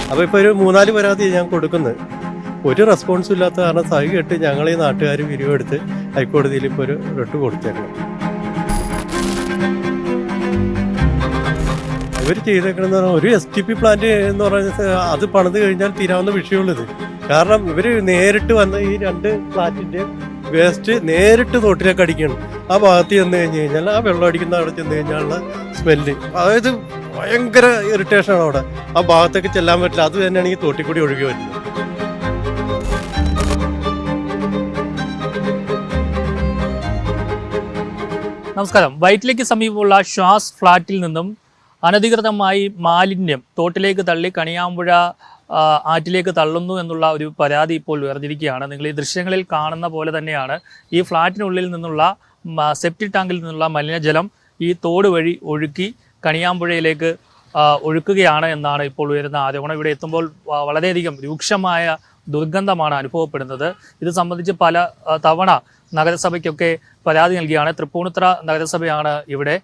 അപ്പോൾ ഇപ്പോൾ ഒരു 3-4 പരാതി ഞാൻ കൊടുക്കുന്നത്. ഒരു റെസ്പോൺസും ഇല്ലാത്ത കാരണം സഹി കെട്ട് ഞങ്ങൾ ഈ നാട്ടുകാർ പിരിവെടുത്ത് ഹൈക്കോടതിയിൽ ഇപ്പോൾ ഒരു റിട്ട് കൊടുത്തേക്കണം. ഇവർ ചെയ്തേക്കണമെന്ന് പറഞ്ഞാൽ ഒരു STP പ്ലാന്റ് എന്ന് പറഞ്ഞാൽ അത് പണിത് കഴിഞ്ഞാൽ തീരാവുന്ന വിഷയമുള്ളത്. കാരണം ഇവർ നേരിട്ട് വന്ന് ഈ 2 ഫ്ലാറ്റിൻ്റെ വേസ്റ്റ് നേരിട്ട് തോട്ടിലേക്ക് അടിക്കണം. ആ ഭാഗത്ത് ചെന്ന് കഴിഞ്ഞ് കഴിഞ്ഞാൽ ആ വെള്ളം അടിക്കുന്ന അവിടെ ചെന്ന് കഴിഞ്ഞാലുള്ള സ്മെല്ല്, അതായത് ഭയങ്കര ഇറിറ്റേഷനാണ് അവിടെ. ആ ഭാഗത്തേക്ക് ചെല്ലാൻ പറ്റില്ല. അത് തന്നെയാണ് ഈ തോട്ടിക്കൂടി ഒഴുകി വരുന്നത്. നമസ്കാരം. വൈറ്റിലേക്ക് സമീപമുള്ള ഷ്വാസ് ഫ്ലാറ്റിൽ നിന്നും അനധികൃതമായി മാലിന്യം തോട്ടിലേക്ക് തള്ളി കണിയാമ്പുഴ ആറ്റിലേക്ക് തള്ളുന്നു എന്നുള്ള ഒരു പരാതി ഇപ്പോൾ ഉയർന്നിരിക്കുകയാണ്. നിങ്ങൾ ഈ ദൃശ്യങ്ങളിൽ കാണുന്ന പോലെ തന്നെയാണ് ഈ ഫ്ലാറ്റിനുള്ളിൽ നിന്നുള്ള സെപ്റ്റിക് ടാങ്കിൽ നിന്നുള്ള മലിനജലം ഈ തോട് വഴി ഒഴുക്കി കണിയാമ്പുഴയിലേക്ക് ഒഴുക്കുകയാണ് എന്നാണ് ഇപ്പോൾ ഉയരുന്ന ആരോപണം. ഇവിടെ എത്തുമ്പോൾ വളരെയധികം രൂക്ഷമായ ദുർഗന്ധമാണ് അനുഭവപ്പെടുന്നത്. ഇത് സംബന്ധിച്ച് പല തവണ നഗരസഭയ്ക്കൊക്കെ പരാതി നൽകിയാണ്. തൃപ്പൂണിത്തുറ നഗരസഭയാണ് ഇവിടെ.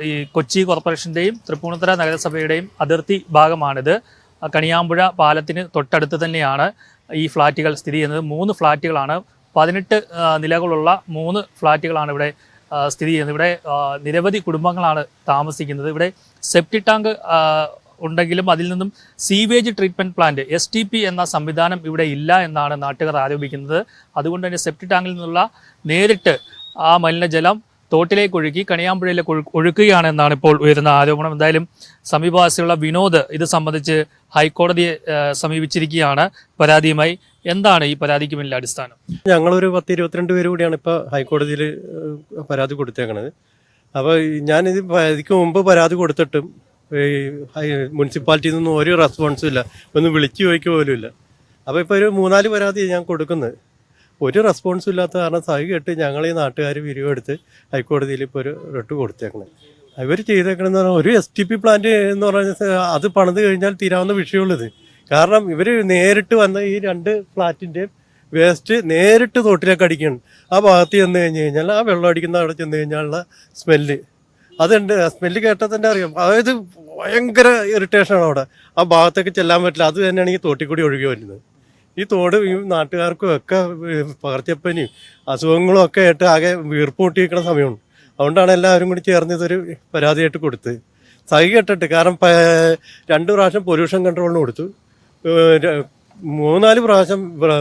ഈ കൊച്ചി കോർപ്പറേഷൻ്റെയും തൃപ്പൂണിത്തുറ നഗരസഭയുടെയും അതിർത്തി ഭാഗമാണിത്. കണിയാമ്പുഴ പാലത്തിന് തൊട്ടടുത്ത് തന്നെയാണ് ഈ ഫ്ലാറ്റുകൾ സ്ഥിതി ചെയ്യുന്നത്. 3 ഫ്ലാറ്റുകളാണ്, 18 നിലകളുള്ള 3 ഫ്ലാറ്റുകളാണ് ഇവിടെ സ്ഥിതി ചെയ്യുന്നത്. ഇവിടെ നിരവധി കുടുംബങ്ങളാണ് താമസിക്കുന്നത്. ഇവിടെ സെപ്റ്റിക് ടാങ്ക് ഉണ്ടെങ്കിലും അതിൽ നിന്നും സീവേജ് ട്രീറ്റ്മെൻറ്റ് പ്ലാന്റ് STP എന്ന സംവിധാനം ഇവിടെ ഇല്ല എന്നാണ് നാട്ടുകാർ ആരോപിക്കുന്നത്. അതുകൊണ്ട് തന്നെ സെപ്റ്റിക് ടാങ്കിൽ നിന്നുള്ള നേരിട്ട് ആ മലിനജലം തോട്ടിലേക്ക് ഒഴുകി കണിയാമ്പുഴയിലേക്ക് ഒഴുക്കുകയാണെന്നാണ് ഇപ്പോൾ ഉയരുന്ന ആരോപണം. എന്തായാലും സമീപവാസികളുള്ള വിനോദ് ഇത് സംബന്ധിച്ച് ഹൈക്കോടതിയെ സമീപിച്ചിരിക്കുകയാണ് പരാതിയുമായി. എന്താണ് ഈ പരാതിക്ക് പിന്നിലെ അടിസ്ഥാനം? ഞങ്ങളൊരു 10-22 പേര് കൂടിയാണ് ഇപ്പോൾ ഹൈക്കോടതിയിൽ പരാതി കൊടുത്തേക്കണത്. അപ്പോൾ ഞാനിത് ഇതിക്ക് മുമ്പ് പരാതി കൊടുത്തിട്ടും മുനിസിപ്പാലിറ്റിയിൽ നിന്നും ഒരു റെസ്പോൺസും ഇല്ല, ഒന്ന് വിളിച്ചു ചോദിക്കുക പോലും ഇല്ല. അപ്പോൾ ഇപ്പോൾ ഒരു 3-4 പരാതി ഞാൻ കൊടുക്കുന്നത്. ഒരു റെസ്പോൺസും ഇല്ലാത്ത കാരണം സഹി കെട്ട് ഞങ്ങൾ ഈ നാട്ടുകാർ പിരിവെടുത്ത് ഹൈക്കോടതിയിൽ ഇപ്പോൾ ഒരു റിട്ട് കൊടുത്തേക്കണം. ഇവർ ചെയ്തേക്കണമെന്ന് പറഞ്ഞാൽ ഒരു STP പ്ലാന്റ് എന്ന് പറഞ്ഞാൽ അത് പണിത് കഴിഞ്ഞാൽ തീരാവുന്ന വിഷയമുള്ളത്. കാരണം ഇവർ നേരിട്ട് വന്ന് ഈ 2 ഫ്ലാറ്റിൻ്റെ വേസ്റ്റ് നേരിട്ട് തോട്ടിലേക്ക് അടിക്കണം. ആ ഭാഗത്ത് ചെന്ന് കഴിഞ്ഞ് കഴിഞ്ഞാൽ ആ വെള്ളം അടിക്കുന്ന അവിടെ ചെന്ന് കഴിഞ്ഞാലുള്ള സ്മെല്ല്, അതുണ്ട്. സ്മെല്ല് കേട്ടാൽ തന്നെ അറിയാം. അതായത് ഭയങ്കര ഇറിറ്റേഷനാണ് അവിടെ. ആ ഭാഗത്തേക്ക് ചെല്ലാൻ പറ്റില്ല. അത് തന്നെയാണ് ഈ തോട്ടിക്കൂടി ഒഴുകി വരുന്നത്. ഈ തോട് ഈ നാട്ടുകാർക്കും ഒക്കെ പകർച്ചപ്പനിയും അസുഖങ്ങളും ഒക്കെ ആയിട്ട് ആകെ വീർപ്പ് മുട്ടിയിരിക്കുന്ന സമയമാണ്. അതുകൊണ്ടാണ് എല്ലാവരും കൂടി ചേർന്ന് ഇതൊരു പരാതിയായിട്ട് കൊടുത്ത് സഹി കെട്ടിട്ട്. കാരണം 2 പ്രാവശ്യം പൊല്യൂഷൻ കൺട്രോളിന് കൊടുത്തു, 3-4 പ്രാവശ്യം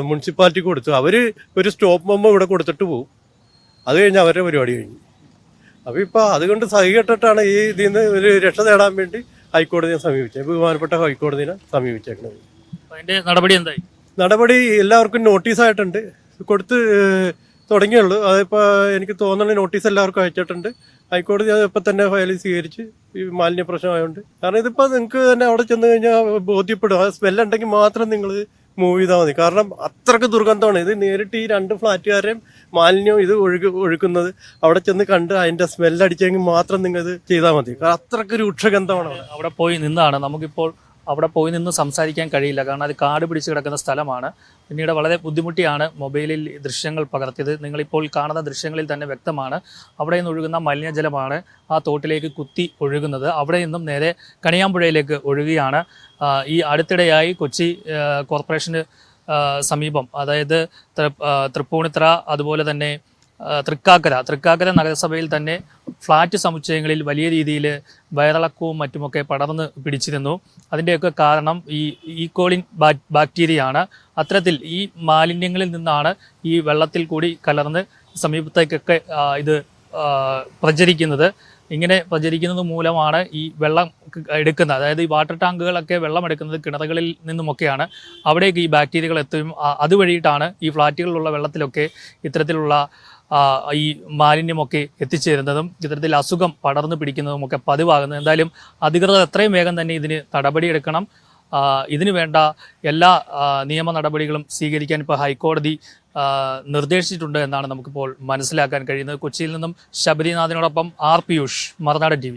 മുനിസിപ്പാലിറ്റിക്ക് കൊടുത്തു. അവർ ഒരു സ്റ്റോപ്പ് ബോംബ് ഇവിടെ കൊടുത്തിട്ട് പോകും. അത് കഴിഞ്ഞ് അവരുടെ പരിപാടി കഴിഞ്ഞു. അപ്പോൾ ഇപ്പോൾ അതുകൊണ്ട് സഹി കെട്ടിട്ടാണ് ഈ ഇതിൽ നിന്ന് ഒരു രക്ഷ നേടാൻ വേണ്ടി ഹൈക്കോടതിയെ സമീപിച്ചത്. ബഹുമാനപ്പെട്ട ഹൈക്കോടതിനെ സമീപിച്ചേക്കുന്നത്. അതിൻ്റെ നടപടി എന്തായി? നടപടി എല്ലാവർക്കും നോട്ടീസായിട്ടുണ്ട്, കൊടുത്ത് തുടങ്ങിയുള്ളൂ. അതിപ്പോൾ എനിക്ക് തോന്നുന്ന നോട്ടീസ് എല്ലാവർക്കും അയച്ചിട്ടുണ്ട്. ഹൈക്കോടതി അത് ഇപ്പം തന്നെ ഫയൽ സ്വീകരിച്ച് ഈ മാലിന്യ പ്രശ്നമായതുകൊണ്ട്. കാരണം ഇതിപ്പോൾ നിങ്ങൾക്ക് തന്നെ അവിടെ ചെന്ന് കഴിഞ്ഞാൽ ബോധ്യപ്പെടും. ആ സ്മെല്ലുണ്ടെങ്കിൽ മാത്രം നിങ്ങൾ മൂവ് ചെയ്താൽ മതി. കാരണം അത്രയ്ക്ക് ദുർഗന്ധമാണ്. ഇത് നേരിട്ട് ഈ 2 ഫ്ലാറ്റുകാരെയും മാലിന്യം ഇത് ഒഴുക്കുന്നത് അവിടെ ചെന്ന് കണ്ട് അതിൻ്റെ സ്മെല്ലടിച്ചെങ്കിൽ മാത്രം നിങ്ങൾ ഇത് ചെയ്താൽ മതി. കാരണം അത്രയ്ക്ക് രൂക്ഷഗന്ധമാണ്. അവിടെ പോയി നിന്നാണ് നമുക്കിപ്പോൾ അവിടെ പോയി നിന്ന് സംസാരിക്കാൻ കഴിയില്ല. കാരണം അത് കാട് പിടിച്ച് കിടക്കുന്ന സ്ഥലമാണ്. പിന്നീട് വളരെ ബുദ്ധിമുട്ടിയാണ് മൊബൈലിൽ ദൃശ്യങ്ങൾ പകർത്തിയത്. നിങ്ങളിപ്പോൾ കാണുന്ന ദൃശ്യങ്ങളിൽ തന്നെ വ്യക്തമാണ് അവിടെ നിന്ന് ഒഴുകുന്ന മലിനജലമാണ് ആ തോട്ടിലേക്ക് കുത്തി ഒഴുകുന്നത്. അവിടെ നിന്നും നേരെ കണിയാമ്പുഴയിലേക്ക് ഒഴുകുകയാണ്. ഈ അടുത്തിടെയായി കൊച്ചി കോർപ്പറേഷന് സമീപം, അതായത് തൃപ്പൂണിത്തുറ, അതുപോലെ തന്നെ തൃക്കാക്കര നഗരസഭയിൽ തന്നെ ഫ്ലാറ്റ് സമുച്ചയങ്ങളിൽ വലിയ രീതിയിൽ വയറിളക്കവും മറ്റുമൊക്കെ പടർന്ന് പിടിച്ചിരുന്നു. അതിൻ്റെയൊക്കെ കാരണം ഈ ഈക്കോളിൻ ബാക്ടീരിയയാണ്. അത്തരത്തിൽ ഈ മാലിന്യങ്ങളിൽ നിന്നാണ് ഈ വെള്ളത്തിൽ കൂടി കലർന്ന് സമീപത്തേക്കൊക്കെ ഇത് പ്രചരിക്കുന്നത്. ഇങ്ങനെ പ്രചരിക്കുന്നത് മൂലമാണ് ഈ വെള്ളം എടുക്കുന്നത്, അതായത് ഈ വാട്ടർ ടാങ്കുകളൊക്കെ വെള്ളം എടുക്കുന്നത് കിണറുകളിൽ നിന്നുമൊക്കെയാണ്. അവിടേക്ക് ഈ ബാക്ടീരിയകൾ എത്തുകയും അതുവഴിയിട്ടാണ് ഈ ഫ്ലാറ്റുകളിലുള്ള വെള്ളത്തിലൊക്കെ ഇത്തരത്തിലുള്ള ഈ മാലിന്യമൊക്കെ എത്തിച്ചേരുന്നതും ഇത്തരത്തിൽ അസുഖം പടർന്നു പിടിക്കുന്നതുമൊക്കെ പതിവാകുന്നത്. എന്തായാലും അധികൃതർ എത്രയും വേഗം തന്നെ ഇതിന് നടപടിയെടുക്കണം. ഇതിനു വേണ്ട എല്ലാ നിയമ നടപടികളും സ്വീകരിക്കാൻ ഇപ്പോൾ ഹൈക്കോടതി നിർദ്ദേശിച്ചിട്ടുണ്ട് എന്നാണ് നമുക്കിപ്പോൾ മനസ്സിലാക്കാൻ കഴിയുന്നത്. കൊച്ചിയിൽ നിന്നും ശബരിനാഥിനോടൊപ്പം ആർ പിയൂഷ്, മറുനാടൻ TV.